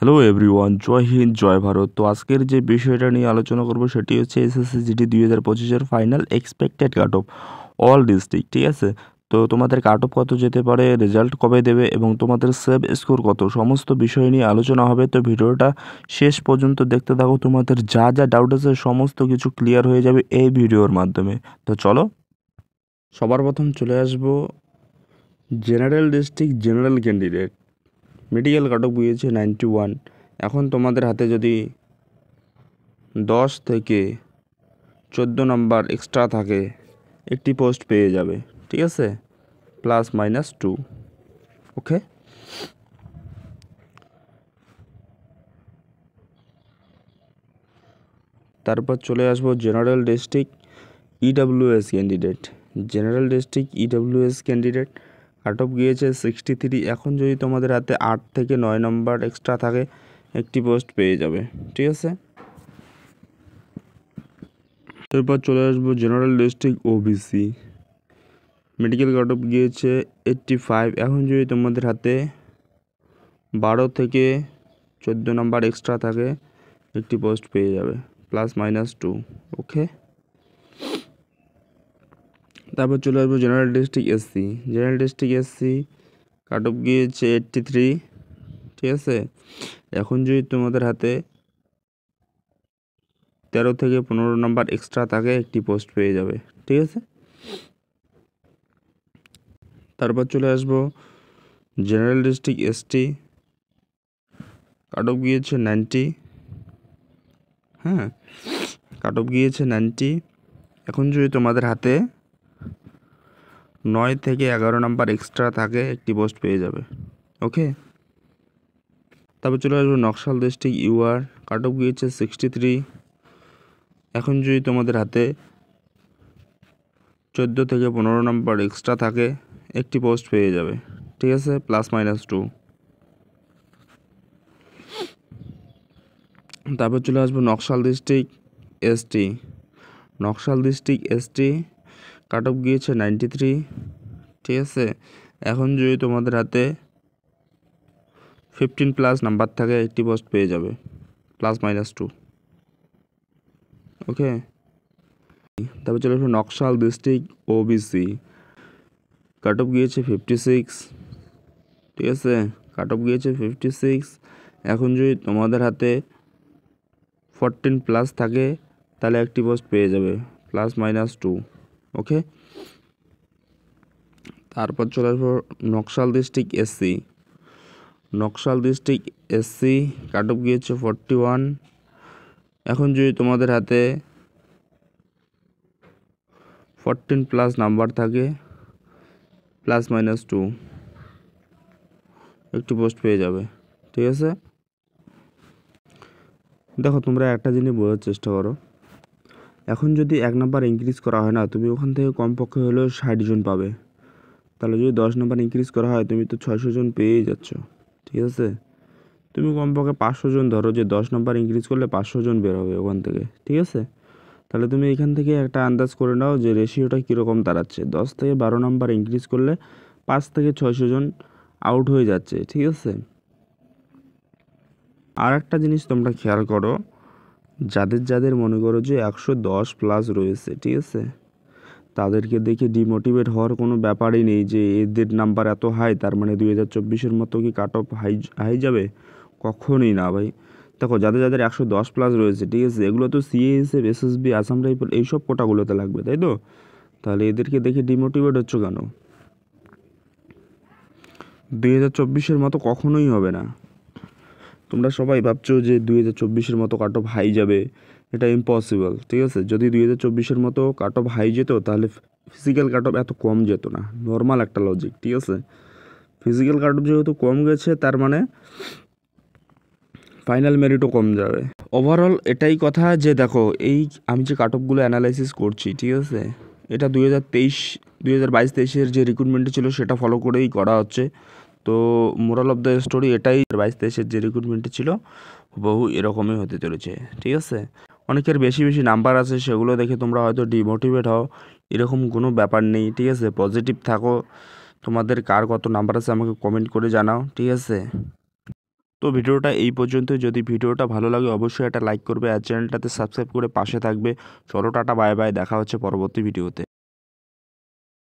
Hello everyone, জয় হিন্দ জয় ভারত। তো আজকের যে বিষয়টা নিয়ে আলোচনা করব সেটি হচ্ছে এসএসসি জিডি 2025-এর final expected cut off all district. ঠিক আছে, তো তোমাদের কাট অফ কত যেতে পারে, রেজাল্ট কবে দেবে এবং তোমাদের সেভ স্কোর কত, সমস্ত বিষয় নিয়ে আলোচনা হবে। তো ভিডিওটা শেষ পর্যন্ত দেখতে থাকো, তোমাদের যা যা ডাউট আছে সমস্ত কিছু ক্লিয়ার হয়ে যাবে এই ভিডিওর মাধ্যমে। তো চলো, সবার প্রথম চলে আসবো general district general candidate. Medical কাট অফ গিয়েছে 91। এখন তোমাদের হাতে যদি 10 থেকে 14 নাম্বার এক্সট্রা থাকে একটি পোস্ট পেয়ে যাবে। ঠিক আছে, +-2। ওকে, তারপর চলে আসবো general district EWS candidate. General district EWS candidate কাট অফ গিয়েছে 63। এখন যদি তোমাদের হাতে 8 থেকে 9 নাম্বার এক্সট্রা থাকে একটি পোস্ট পেয়ে যাবে। ঠিক আছে, এরপর চলে আসবো জেনারেল ডিস্ট্রিক্ট ওবিসি। মেডিকেল কাট অফ গিয়েছে 85। এখন যদি তোমাদের হাতে 12 থেকে 14 নাম্বার এক্সট্রা থাকে একটি পোস্ট পেয়ে যাবে, +-2। ওকে, তারপর চলে আসবো general district SC. General district SC কাট অফ গিয়েছে 83। ঠিক আছে, এখন যদি তোমাদের হাতে 13 থেকে 15 নাম্বার এক্সট্রা থাকে একটি পোস্ট পেয়ে যাবে। ঠিক আছে, তারপর চলে আসবো জেনারেল ডিস্ট্রিক্ট এসটি। কাট অফ গিয়েছে 90। হ্যাঁ, কাট অফ গিয়েছে 90। এখন যদি তোমাদের হাতে 9 থেকে 11 নাম্বার এক্সট্রা থাকে একটি পোস্ট পেয়ে যাবে। ওকে, তারপর চলে আসবো Naxal district UR. Cut off গিয়েছে 63। এখন যদি তোমাদের হাতে 14 থেকে 15 নাম্বার এক্সট্রা থাকে একটি পোস্ট পেয়ে যাবে। ঠিক আছে, +-2। তারপর চলে আসবো Naxal district ST. Naxal district ST কাট অফ গিয়েছে 93। ঠিক আছে, এখন যদি তোমাদের হাতে 15+ নাম্বার থাকে একটি পোস্ট পেয়ে যাবে, +-2। ওকে, তারপর চলে আসবো নকশাল ডিস্ট্রিক্ট ওবিসি। কাট অফ গিয়েছে 56। ঠিক আছে, কাট অফ গিয়েছে 56। এখন যদি তোমাদের হাতে 14+ থাকে তাহলে একটি পোস্ট পেয়ে যাবে, +-2। ওকে, তারপর চলে আসবো Naxal district SC. Naxal district SC কাট অফ গিয়েছে 41। এখন যদি তোমাদের হাতে 14+ নাম্বার থাকে +-2 একটি পোস্ট পেয়ে যাবে। ঠিক আছে, দেখো তোমরা একটা জিনিস বোঝার চেষ্টা করো, এখন যদি 1 নাম্বার ইনক্রিজ করা হয় না, তুমি ওখান থেকে কমপক্ষে হলেও 60 জন পাবে। তাহলে যদি 10 নাম্বার ইনক্রিজ করা হয় তুমি তো 600 জন পেয়েই যাচ্ছ। ঠিক আছে, তুমি কমপক্ষে 500 জন ধরো, যে 10 নাম্বার ইনক্রিজ করলে 500 জন বের হবে ওখান থেকে। ঠিক আছে, তাহলে তুমি এখান থেকে একটা আন্দাজ করে নাও যে রেশিওটা কীরকম দাঁড়াচ্ছে। 10 থেকে 12 নাম্বার ইনক্রিজ করলে 5 থেকে 600 জন আউট হয়ে যাচ্ছে। ঠিক আছে, আর একটা জিনিস তোমরা খেয়াল করো, যাদের যাদের মনে করো যে 110+ রয়েছে, ঠিক আছে, তাদেরকে দেখে ডিমোটিভেট হওয়ার কোনো ব্যাপারই নেই যে এদের নাম্বার এত হাই তার মানে 2024-এর মতো কি কাট অফ হাই যাবে, কখনই না ভাই। দেখো যাদের যাদের 110+ রয়েছে, ঠিক আছে, এগুলো তো সিএএসএফ, এসএসবি, আসাম রাইফেল এইসব কোটাগুলোতে লাগবে, তাই তো? তাহলে এদেরকে দেখে ডিমোটিভেট হচ্ছ কেন? 2024-এর মতো কখনোই হবে না। তোমরা সবাই ভাবছো যে 2024-এর মতো কাট অফ হাই যাবে, এটা ইম্পসিবল। ঠিক আছে, যদি 2024-এর মতো কাট অফ হাই যেত তাহলে ফিজিক্যাল কাট অফ এত কম যেত না, নর্মাল একটা লজিক। ঠিক আছে, ফিজিক্যাল কাট অফ যেহেতু কম গেছে তার মানে ফাইনাল মেরিটও কম যাবে। ওভারঅল এটাই কথা যে দেখো, এই আমি যে কাট অফগুলো অ্যানালাইসিস করছি, ঠিক আছে, এটা 2022-23-এর যে রিক্রুটমেন্টে ছিল সেটা ফলো করেই করা হচ্ছে। তো মোরাল অফ দ্য স্টোরি এটাই, 22-23-এর যে রিক্রুটমেন্টে ছিল বহু এরকমই হতে চলেছে। ঠিক আছে, অনেকের বেশি বেশি নাম্বার আছে, সেগুলো দেখে তোমরা হয়তো ডিমোটিভেট হও, এরকম কোনো ব্যাপার নেই। ঠিক আছে, পজিটিভ থাকো। তোমাদের কার কত নাম্বার আছে আমাকে কমেন্ট করে জানাও। ঠিক আছে। তো ভিডিওটা এই পর্যন্ত। যদি ভিডিওটা ভালো লাগে অবশ্যই একটা লাইক করবে আর চ্যানেলটাতে সাবস্ক্রাইব করে পাশে থাকবে। চলো টাটা বাই বাই, দেখা হচ্ছে পরবর্তী ভিডিওতে।